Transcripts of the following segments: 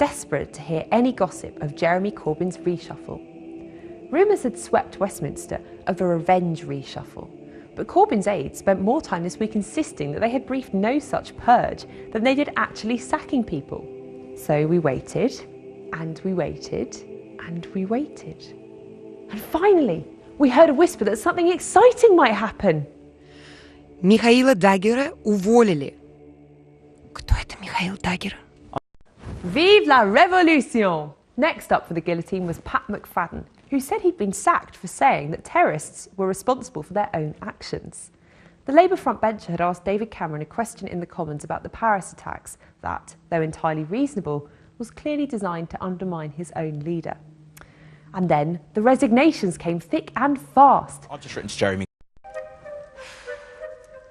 desperate to hear any gossip of Jeremy Corbyn's reshuffle. Rumours had swept Westminster of a revenge reshuffle, but Corbyn's aides spent more time this week insisting that they had briefed no such purge than they did actually sacking people. So we waited, and we waited, and we waited. And finally, we heard a whisper that something exciting might happen. Михаила Даггера уволили. Кто это Михаил Даггер? Vive la révolution! Next up for the guillotine was Pat McFadden, who said he'd been sacked for saying that terrorists were responsible for their own actions. The Labour frontbencher had asked David Cameron a question in the Commons about the Paris attacks that, though entirely reasonable, was clearly designed to undermine his own leader. And then the resignations came thick and fast. I've just written to Jeremy.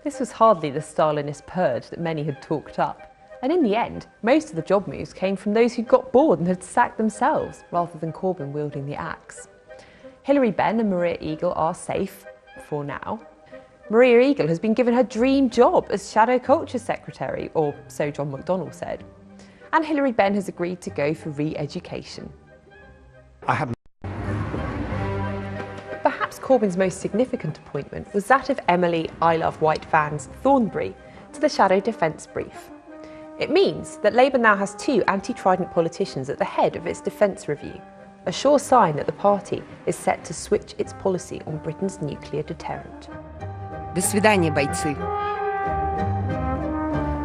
This was hardly the Stalinist purge that many had talked up. And in the end, most of the job moves came from those who got bored and had sacked themselves, rather than Corbyn wielding the axe. Hilary Benn and Maria Eagle are safe, for now. Maria Eagle has been given her dream job as Shadow Culture Secretary, or so John McDonnell said. And Hilary Benn has agreed to go for re-education. Perhaps Corbyn's most significant appointment was that of Emily I Love White Vans Thornbury to the Shadow Defence Brief. It means that Labour now has two anti-Trident politicians at the head of its defence review, a sure sign that the party is set to switch its policy on Britain's nuclear deterrent. До свидания, бойцы.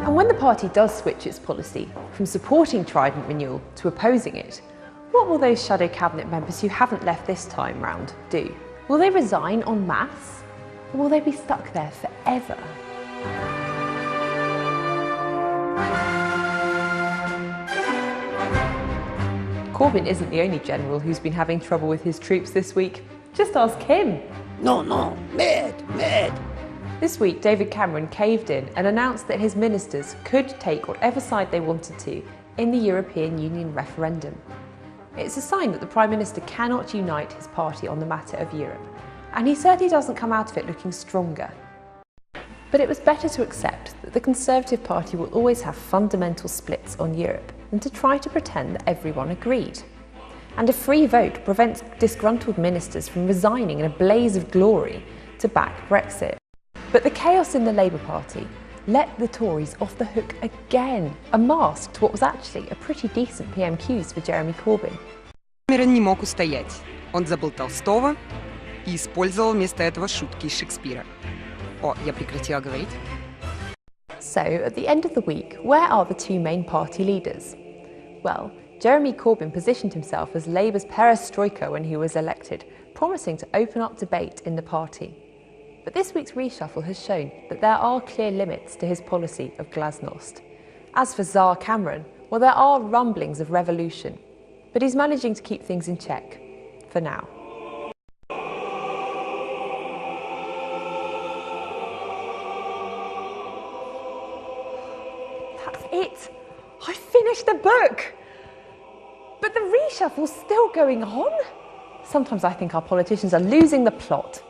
And when the party does switch its policy from supporting Trident renewal to opposing it, what will those shadow cabinet members who haven't left this time round do? Will they resign en masse? Or will they be stuck there forever? Corbyn isn't the only general who's been having trouble with his troops this week. Just ask him. No, mad. This week, David Cameron caved in and announced that his ministers could take whatever side they wanted to in the European Union referendum. It's a sign that the Prime Minister cannot unite his party on the matter of Europe, and he certainly doesn't come out of it looking stronger. But it was better to accept that the Conservative Party will always have fundamental splits on Europe than to try to pretend that everyone agreed. And a free vote prevents disgruntled ministers from resigning in a blaze of glory to back Brexit. But the chaos in the Labour Party let the Tories off the hook again, unmasked what was actually a pretty decent PMQs for Jeremy Corbyn. Кэмерон не мог устоять. Он забыл Толстого и использовал вместо этого шутки из Шекспира. О, я прекратила говорить. So, at the end of the week, where are the two main party leaders? Well, Jeremy Corbyn positioned himself as Labour's perestroika when he was elected, promising to open up debate in the party. But this week's reshuffle has shown that there are clear limits to his policy of glasnost. As for Tsar Cameron, well, there are rumblings of revolution, but he's managing to keep things in check, for now. That's it! I finished the book! But the reshuffle's still going on? Sometimes I think our politicians are losing the plot.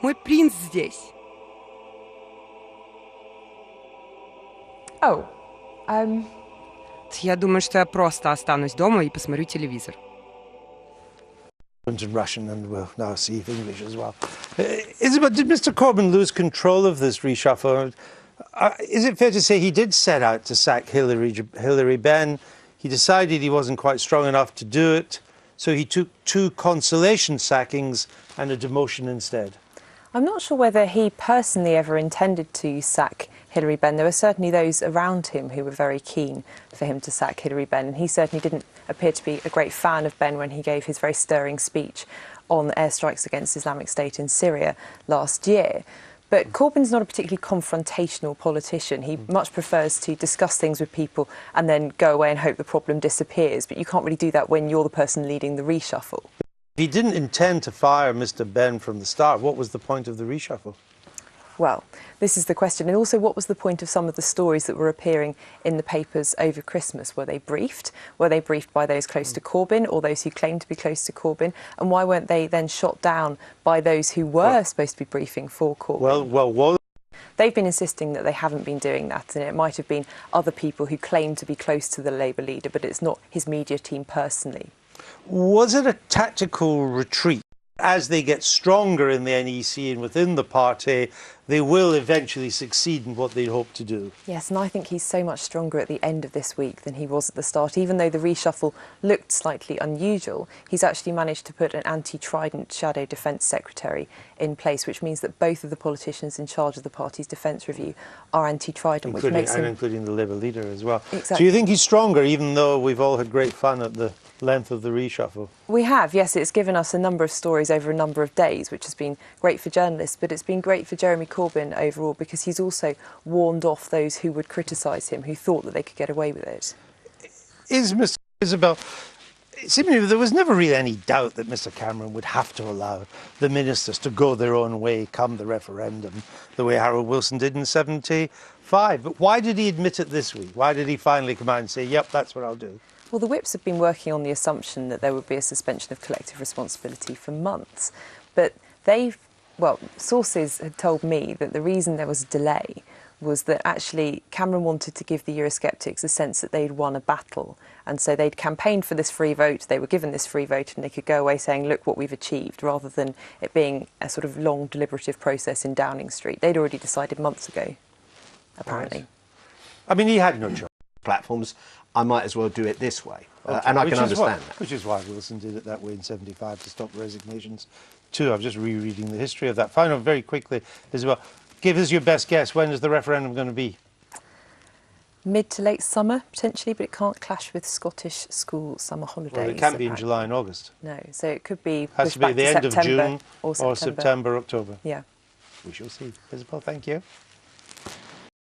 Мой принц здесь. Oh, Я думаю, что я просто останусь дома и посмотрю телевизор. In Russian, and we'll now see English as well. Isabel, did Mr. Corbyn lose control of this reshuffle? Is it fair to say he did set out to sack Hilary Benn? He decided he wasn't quite strong enough to do it, so he took two consolation sackings and a demotion instead. I'm not sure whether he personally ever intended to sack Hilary Benn. There were certainly those around him who were very keen for him to sack Hilary Benn, and he certainly didn't appear to be a great fan of Benn when he gave his very stirring speech on airstrikes against Islamic State in Syria last year. But Corbyn's not a particularly confrontational politician. He much prefers to discuss things with people and then go away and hope the problem disappears. But you can't really do that when you're the person leading the reshuffle. If he didn't intend to fire Mr. Benn from the start, what was the point of the reshuffle? Well, this is the question. And also, what was the point of some of the stories that were appearing in the papers over Christmas? Were they briefed? Were they briefed by those close to Corbyn or those who claimed to be close to Corbyn? And why weren't they then shot down by those who were supposed to be briefing for Corbyn? they've been insisting that they haven't been doing that, and it might have been other people who claim to be close to the Labour leader, but it's not his media team personally. Was it a tactical retreat? As they get stronger in the NEC and within the party, they will eventually succeed in what they hope to do. Yes, and I think he's so much stronger at the end of this week than he was at the start. Even though the reshuffle looked slightly unusual, he's actually managed to put an anti-Trident shadow defence secretary in place, which means that both of the politicians in charge of the party's defence review are anti-Trident, which makes him... including the Labour leader as well. Exactly. So you think he's stronger, even though we've all had great fun at the length of the reshuffle? We have, yes. It's given us a number of stories over a number of days, which has been great for journalists, but it's been great for Jeremy Corbyn overall because he's also warned off those who would criticise him, who thought that they could get away with it. Is Mr Isabel... Seemingly there was never really any doubt that Mr Cameron would have to allow the ministers to go their own way come the referendum, the way Harold Wilson did in '75. But why did he admit it this week? Why did he finally come out and say, yep, that's what I'll do? Well, the whips have been working on the assumption that there would be a suspension of collective responsibility for months. But sources had told me that the reason there was a delay was that actually Cameron wanted to give the Eurosceptics a sense that they'd won a battle. And so they'd campaigned for this free vote, they were given this free vote, and they could go away saying, look what we've achieved, rather than it being a sort of long deliberative process in Downing Street. They'd already decided months ago, apparently. Right. I mean, he had no choice. Platforms, I might as well do it this way. And I can understand that. Which is why Wilson did it that way in '75 to stop resignations too. I'm just rereading the history of that. Final, very quickly, Isabel, give us your best guess. When is the referendum going to be? Mid to late summer, potentially, but it can't clash with Scottish school summer holidays. Well, it can't be in July and August. No, so it could be Has to be the end of June or or September, October. Yeah. We shall see. Isabel, thank you.